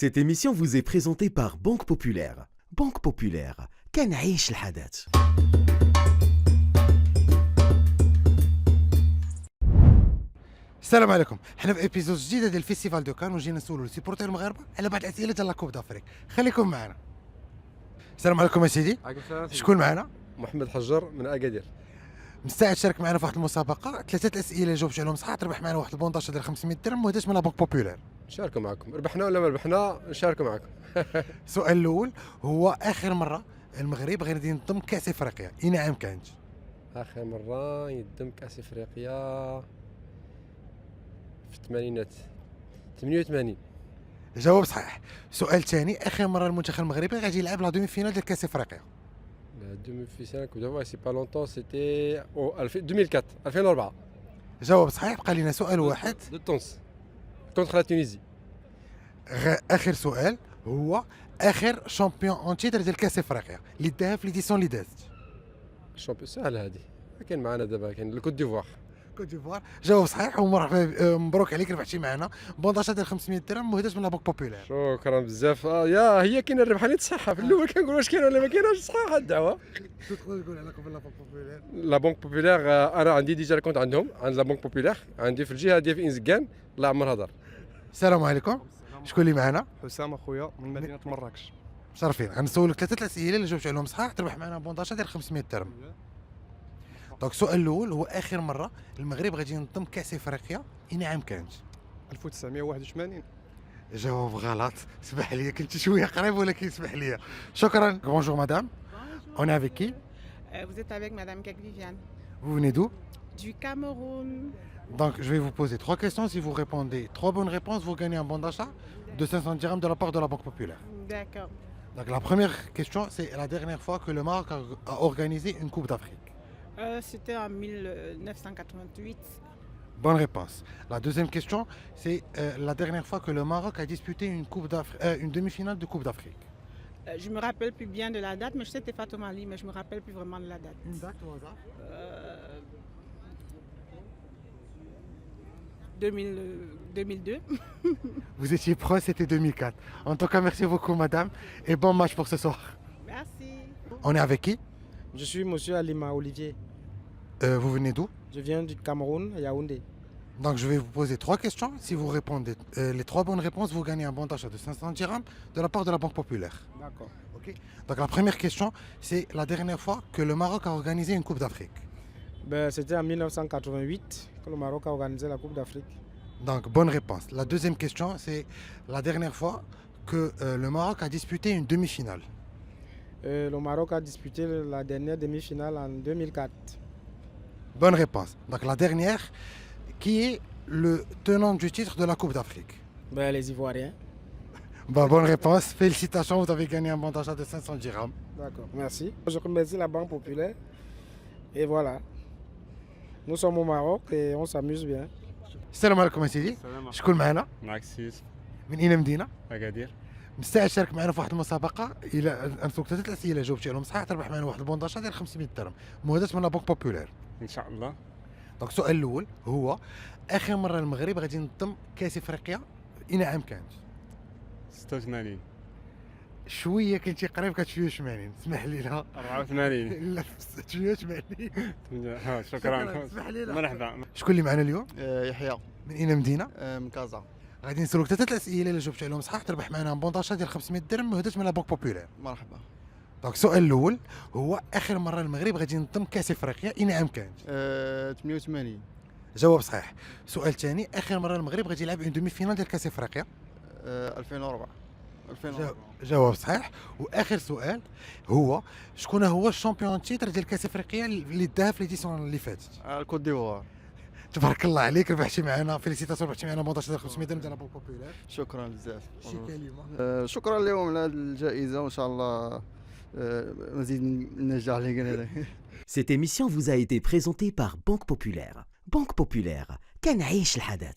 Cette émission vous est présentée par Banque Populaire. Banque Populaire, كنعيش الحدث. السلام عليكم. حنا في ابيزود جديده ديال فيستيفال دو كان وجينا نسولوا السيبورتير المغاربه على بعض الاسئله ديال لا كوب دافريك. خليكم معنا. السلام عليكم يا سيدي. عليكم السلام. شكون معنا؟ محمد حجر من اكادير. مستعد تشارك معنا في واحد المسابقه، ثلاثه اسئله جاوبتي عليهم صح تربح معنا واحد البونداج ديال 500 درهم مهداش من لا بنك بوبولير. نشاركوا معكم، ربحنا ولا ما ربحنا نشاركوا معكم. السؤال الاول هو اخر مره المغرب غادي ينظم كاس افريقيا اين عام كانت؟ اخر مره يدم كاس افريقيا في الثمانينات 88. جواب صحيح. سؤال ثاني، اخر مره المنتخب المغربي غادي يلعب لا دومي فينال ديال كاس افريقيا؟ La demi-finale Coupe d'Ivoire, c'est pas longtemps, c'était au 2004, 2004. جواب صحيح. بقى لنا سؤال واحد. De Tons contre la Tunisie. اخر سؤال هو اخر شامبيون اون تيتر ديال كاس افريقيا اللي داها في ليديسيون اللي دازت. الشامبيون سهل هذه. كاين معنا دابا كاين الكوت ديفوار. كوت ديفوار. جواب صحيح ومرحبا مبروك عليك ربحتي معنا بونداشا ديال 500 درهم مهداش من لا بنك بوبولير. شكرا بزاف. يا هي كاينه الربحانيه تصحى في الاول كنقول واش كاين ولا ما كايناش. صحيح هاد الدعوه. تقدر تقول على لا بنك بوبولير؟ لا بنك بوبولير انا عندي ديجا كنت عندهم عند لا بنك بوبولير عندي في الجهه ديال في انزكان. الله عمر هضر. السلام عليكم. شكون اللي معنا؟ حسام اخويا من مدينه مراكش. مشرفين. غنسولك ثلاثه الاسئله اللي جاوبتي عليهم صح تربح معنا بونداشا ديال 500 درهم. دونك السؤال الاول هو اخر مره المغرب غادي ينظم كاس افريقيا اين عام كانت؟ 1981. جواب غلط. اسمح لي كنت شويه قريب ولكن اسمح لي. شكرا. بونجور مدام. On est avec qui? Vous êtes avec Madame Kek Viviane. Vous venez d'où? Du Cameroun. Donc je vais vous poser trois questions. Si vous répondez trois bonnes réponses, vous gagnez un bon d'achat de 500 dirhams de la part de la Banque Populaire. D'accord. Donc la première question, c'est la dernière fois que le Maroc a organisé une Coupe d'Afrique. C'était en 1988. Bonne réponse. La deuxième question, c'est la dernière fois que le Maroc a disputé une demi-finale de Coupe d'Afrique. Je me rappelle plus bien de la date, mais je sais que c'était Fatou Mali, mais je me rappelle plus vraiment de la date. Une date au hasard? 2002. Vous étiez proche, c'était 2004. En tout cas, merci beaucoup madame et bon match pour ce soir. Merci. On est avec qui? Je suis monsieur Alima Olivier. Vous venez d'où? Je viens du Cameroun, Yaoundé. Donc je vais vous poser trois questions. Si vous répondez les trois bonnes réponses, vous gagnez un bon d'achat de 500 dirhams de la part de la Banque Populaire. D'accord. Ok. Donc la première question, c'est la dernière fois que le Maroc a organisé une Coupe d'Afrique. C'était en 1988 que le Maroc a organisé la Coupe d'Afrique. Donc bonne réponse. La deuxième question, c'est la dernière fois que le Maroc a disputé une demi-finale. Le Maroc a disputé la dernière demi-finale en 2004. Bonne réponse. Donc la dernière, qui est le tenant du titre de la Coupe d'Afrique? Les Ivoiriens. Bonne réponse. Félicitations, vous avez gagné un bon d'achat de 500 dirhams. D'accord, merci. Je remercie la Banque Populaire. Et voilà. Nous sommes au Maroc et on s'amuse bien. السلام عليكم يا سيدي. شكون معنا؟ معك سيس من اين مدينه؟ اكادير. مستعد تشارك معنا في واحد المسابقه الى نسوق ثلاث اسئله جاوبتي عليهم صح تربح معنا واحد البونداشا ديال 500 درهم مهداش من لا بنك بوبولير. ان شاء الله. دونك السؤال الاول هو اخر مره المغرب غادي ينظم كاس افريقيا اين عام كانت؟ 86. شويه كنتي قريب كانت شويه 80. اسمح لي لا 84. لا شويه 80. شكرا. اسمح لي لا. مرحبا. شكون اللي معنا اليوم؟ يحيى من اين مدينه؟ من كازا. غادي نسولك ثلاث الاسئله اللي جاوبتي عليهم صح تربح معنا ان بونداشا ديال 500 درهم مهداش من لا بنك بوبولير. مرحبا. دونك السؤال الاول هو اخر مره المغرب غادي ينظم كاس افريقيا اين عام كانت؟ 88. جواب صحيح. سؤال ثاني، اخر مره المغرب غادي يلعب اون دومي فينال ديال كاس افريقيا؟ 2004. جواب صحيح. واخر سؤال هو شكون هو الشامبيون تيتر ديال كاس افريقيا اللي داها في ليديسيون اللي فاتت؟ الكوت ديفوار. تبارك الله عليك ربحتي معنا. فيليسيتاسيون ربحتي معنا بونطاج ديال 500 درهم ديال لا بنك بوبولير. شكرا بزاف. شي كلمه؟ شكرا لهم على هذه الجائزه وان شاء الله مزيد من النجاح اللي قلنا. Cette émission vous a été présentée par Banque Populaire. Banque Populaire, كنعيش الحدث.